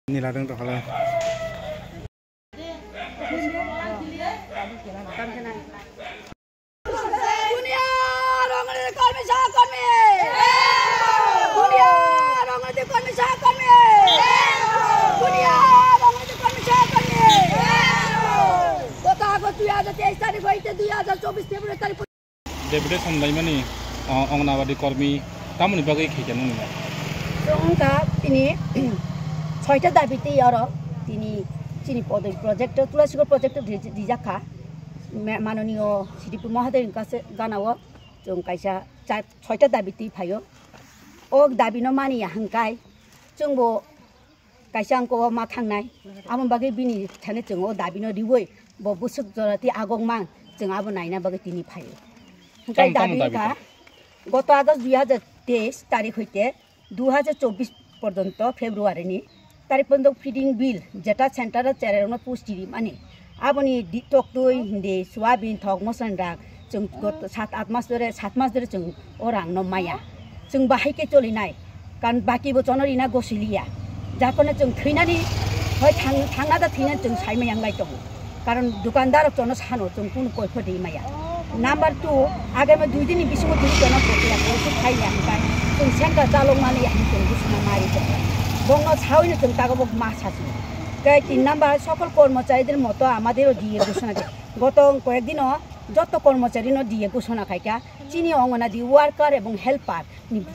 Niladang to kala. Deputi Samdaimani Anganawadi Kormi Tamu Bagai Kitchen. Ini ছয়টা দাবিতে আরো তিনি চিনি পদ প্রজেক্ট তুলাসীগড় প্রজেক্ট দিজাখা মাননীয় সিডিপি মহাদেবের কাছে জানাও जों কাইসা ছয়টা দাবিতে ফাইও ও দাবিনো মানি হাঙ্কাই जोंबो কাইসা আঙ্কো মা থাংনাই আমন বাগে বিনি থানে जों ও দাবিনো দিবই ব বুসুক জরাতি আগংমান जों আবো নাইনা বাগে তিনি ফাইও হাঙ্কাই দাবিকা গত আগস্ট 2023 তারিখ হইতে 2024 পর্যন্ত ফেব্রুয়ারিনি তারিখ পর্যন্ত ফিডিং বিল যেটা সেন্টার চেরানো পুষ্টি মানে আপনি টকদই হিন্দে সোয়াবিন থক মসন রাগ जों गत 7 मास धरे जों ओ रां न माया जों बाहायके चलिनाय कान बाकिबो जनरिना गसिलिया जाखौनो जों थैनानै হয় थांना दा थैना जों सायमायांलाय दं कारण दुकानदार जन सानो जों कुन कयफो दै माया नाम्बार 2 आगामी 2 दिननि बिसुङाव जों जन फटिया को खाइया हाय जों सेंगा जालंमानि जों गुसना मारि दं বঙ্গ ছাউনি जों তাগবো মাছাছি কে 3 নাম্বার সকল কর্মচারীদের মতো আমাদেরও দিয়ে ঘোষণা দেয় গত কয়েকদিন যত কর্মচারী দিয়ে ঘোষণা খাইকা চিনি অঙ্গনাদি ওয়ার্কার এবং হেল্পার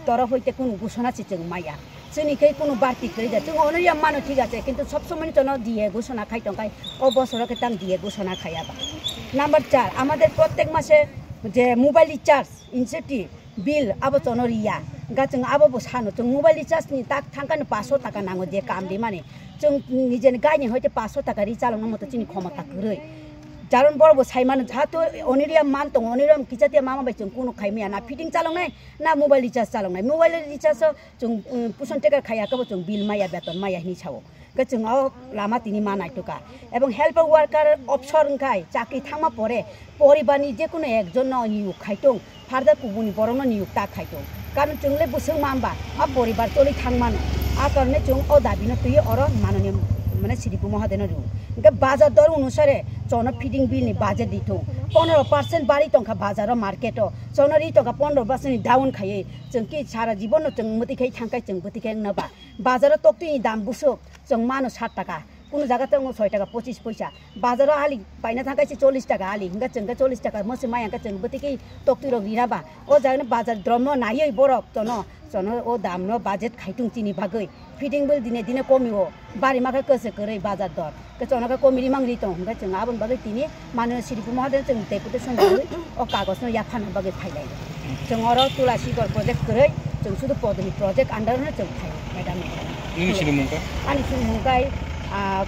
তরফ হইতে কোনো ঘোষণা চিচং মায়া जोंनिखै কোনো বাড়তি করে যায় जों অনরিয়া মানো ঠিক আছে কিন্তু সব সময় জন্য দিয়ে ঘোষণা খাইতং খাই অবসরকে তাং দিয়ে ঘোষণা খাইয়াবা নাম্বার 4 আমাদের প্রত্যেক মাসে যে মোবাইল রিচার্জ ইনসেন্টিভ বিল আবো চনরিয়া গাচং আবো সানো जों মোবাইল রিচার্জ নি তাক থাঙ্কানো 500 টাকা নাঙ্গো যে কাম দি মানে जों নিজেনি গাইনি হইতে 500 টাকা রিচার্জ মতো চিনি ক্ষমতা গরৈ जारन बरबो साइमान जातो अनिरिया मान तो अनिरिया किजातिया मामा बाय जों कोनो खाइमिया ना फिटिंग चालंनाय ना मोबाइल रिचार्ज चालंनाय मोबाइल रिचार्ज जों पुसन टेकार खायाखौ जों बिल माया बेतन माया नि सावो ग जों लामा तिनि मानाय टका एवं हेल्पर वर्कार अफसर खाय चाकरी थांमा परे परिबारनि जे कोनो एकजन नियुग खाइतों फारदा कुबुनि बरनो नियुग ता खाइतों कारण जोंले बुसों मानबा आ परिबार चलि थांमान आ कारणे जों ओ दाबिनो तुइ अर माननीय মানে সিডিপি মহাদেন রু বাজার দর অনুসারে জন ফিডিং বিলনি বাজেট দিত 15% বাড়ি টঙ্কা বাজার মার্কেট জনরি টঙ্কা 15% ডাউন খাইয়ে जों কি সারা জীবন जों মতিখাই থাঙ্কাই जों বতিখাই নবা বাজার তকতিনি দাম বুসুক जों মানো 60 টাকা কোনো জায়গাতে 6 টাকা 25 পয়সা বাজার আলি পাইনা থাকাইছে 40 টাকা আলি হিঙ্গা जों 40 টাকা মসে মায়াঙ্কা जों বতিখাই তকতি রগ রিরাবা ও জায়গানে বাজার দ্রম্য নাইই বরফ জন ও দাম ন বাজেট খাইতুং চিনি বাগৈ ফিডিং বিল দিনে দিনে কমিও बारी माखा कसे करे बाजार दर के चनका कमिरि मांगरि त हमका जों आबन बागै तिनि मानो सिडिपि महादेव जों डेपुटेसन बागै ओ कागज न याफाना बागै फाइलाय जों अर तुलासीगढ़ प्रोजेक्ट गरै जों सुदु पदनि प्रोजेक्ट अंडर न जों फाइ मैडम नि सिरिमुंका आनि सिरिमुंकाय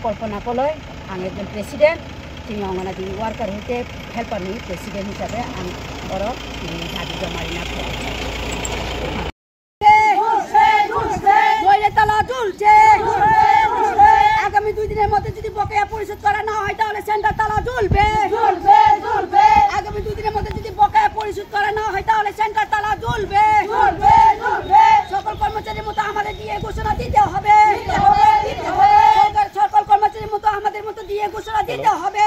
कल्पना कलय आं एकजन प्रेसिडेन्ट जों अंगना दि वार्कार हते हेल्पार नि प्रेसिडेन्ट हिसाबै आं अर दाबि जमारिना আগামী 2 দিনের মধ্যে যদি বকেয়া পরিশোধ করা না হয় তাহলে সেন্টার তালা ঝুলবে আগামী 2 দিনের মধ্যে যদি বকেয়া পরিশোধ করা না হয় তাহলে সেন্টার তালা ঝুলবে সকল কর্মচারীর মতো আমাদের দিয়ে ঘোষণা দিতে হবে সকল কর্মচারীর মতো আমাদের মতো দিয়ে ঘোষণা দিতে হবে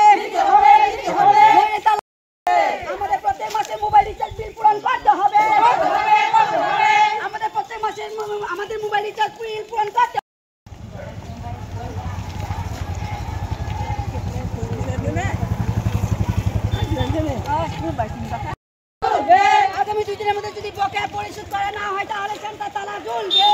আমাদের প্রত্যেক মাসে মোবাইল রিচার্জ বিল পূরণ করতে হবে আমাদের প্রত্যেক মাসে আমাদের মোবাইল রিচার্জ বিল পূরণ করতে আগামী 2 দিনের মধ্যে যদি বকেয়া পরিশোধ করা না হয় তাহলে সেন্টার তালা ঝুলবে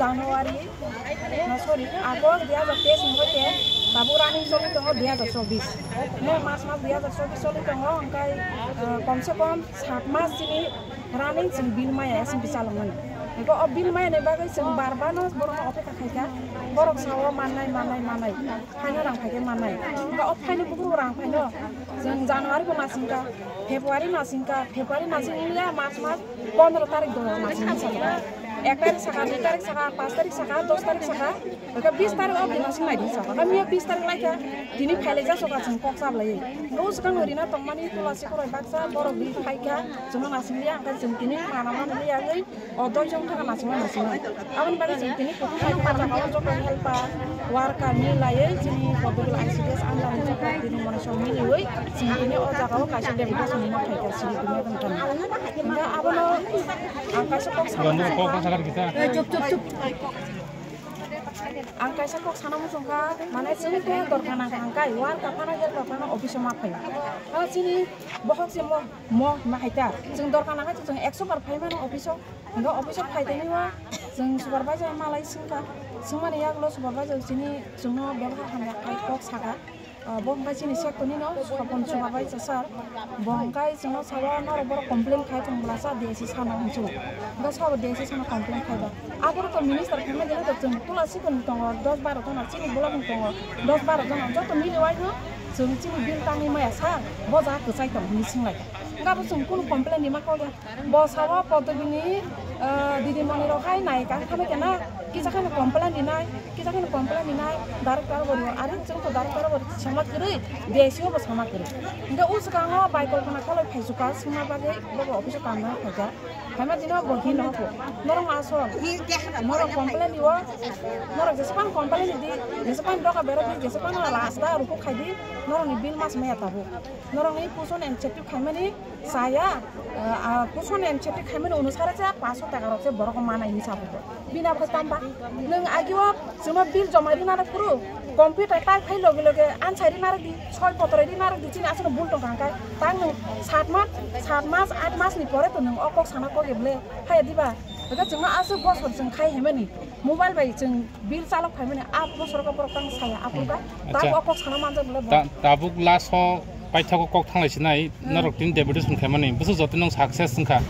Januari, sorry, Agustus 2023 babu running soli tong 2024. Ne March 2024 soli tong angkai komse kom 7 mas ini running sing bil maya sing bisa lemon. Eko bil maya ne bagai sing barbano borong ope kakeka borong sawo manai. Hanya orang kake manai. Enggak ope ne buku orang pano. Sing Januari ko masingka, Februari masing ya March 15 tarik do masing saja. 1 तारिख सका 2 तारिख सका 5 तारिख सका 10 तारिख सका बेका 20 तारिख अब दिन सिंग लाइदि सका कमिया 20 तारिख लाइका दिनि फाइले जा सका जों कक साब लायो गौस कां ओरिना तंमानि तुलासी खरय बाक्सा बर बि फाइका जों नासिंलिया आंका जों दिनि मानामा लियागै अदय जों थाका नासिंमा आबन बागै जों दिनि कक फाइ पाजा खाव जक हेल्पा वारका नि लायो जोंनि पदबल आइसिडिएस आन्दानि जक दिनि मनसो मिलियै जों दिनि अ जागाव कासे डेबिटा जों मा फाइका सिरि दिनि दंथान दा आबनो आंका से कक साब Cup. Angkai sakok sana musungka mana sini tu dorkana angkai war kapana jar kapana office ma phai ha sini bohok se mo mahita jeng dorkana ka jeng 100 bar phai mana office ngo office phai tani wa jeng supervisor malai singka singmani yaklo supervisor sini jengno berha hamya kai kok saka bongkai sini sekoni no kapon supervisor sar bongkai sino sawa no bor complain khai thongla sa desi sana musu ngo sawa desi sana complain khai ba apor to minister khame dele to jeng tulasi kon tong 10-12 ton sini bolak tong 10-12 ton joto mili wai no jeng sini bil tani maya sa boja kusai tong ni singlai ngabo jeng kun complain ni ma ko bo sawa podobini didi moni ro khai nai ka khame kena kisakan complain dinai director bori are jeng to director bori sama kiri desio bo sama kiri nga us ka ngo bai kol kana koloi phaisuka sima bagai bo office kamna khaja kama dino bo hin no ko norong aso moro complain diwa moro jesapan complain di jesapan doka bero di jesapan rasta ruko khaidi norong ni bil mas meya tabu norong ni puson incentive khaimani saya puson incentive khaimani onusara ja 500 টাকা রছে বড় মানাই হিসাব বিনা ভতাম্বা নং আগিও জমা বিল জমা দিনা পুরো computer টাই phi লগে লগে আনসারি নার দি 6 পত্র দি নার দি চিনি আসলে ভুল তো কাঙ্কাই তাং 7 মাস 8 মাস নি পরে তো নং অকক সানা কো গেবলে ফাই দিবা এটা জমা আসে বছর जों খাই হেমেনি মোবাইল বাই जों বিল চালক ফাইমেনি আপ বছর কো পরকাং সায়া আপুকা তা অকক সানা মানজে বলে তাবুক লাস পাইথাকো কক থাंलायसिनाय नरकटिन डेबिटेसन खायमानि बुसु जति नों success Sankha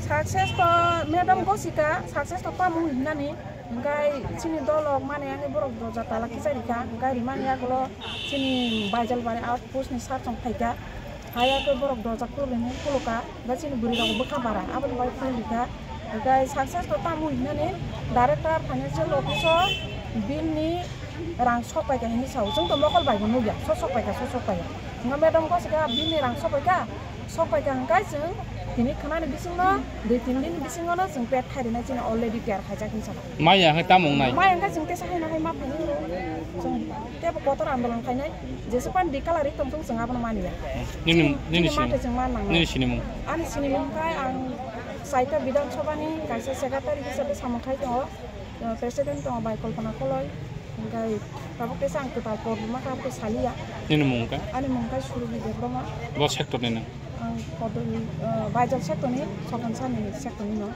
Sukses to Madam Gosika, sukses to pamu nani, ngai sini dolog mana yang borok doja talak kisah dika, ngai mana ya kalau sini bajal bani outpost ni sar trong paika, haya ke borok doja kulo ni kulo ka, ngai sini beri dong bekabara, apa ni baik kulo dika, ngai sukses to pamu nani, director financial officer, bin ni rang sok paika ini sau, jeng to lokal baik menu ya, sok paika, ngai Madam Gosika bin ni rang sok paika ngai jeng Kini kemana bisingno, di tinggalin bisingno, jeng pet hari nanti already tiar kaca kisah. Maya yang kita mung nai. Maya yang kita jeng tes hari nanti map ini, jeng tiap kotor ambilan kayaknya, jesapan di kalari tungtung jeng apa namanya ya. Ini sini mung. Ani sini mung kai, ang saita bidang coba nih, kasih sekretari bisa sama kai tuh, presiden tuh baik kolpana koloi, kai Kapok desa ang kita por rumah kapok salia. Ini mung kai? Ani mung kai suruh di rumah. Bos sektor ini. Pada baca sektor ni, sopan sana ni sektor ni no.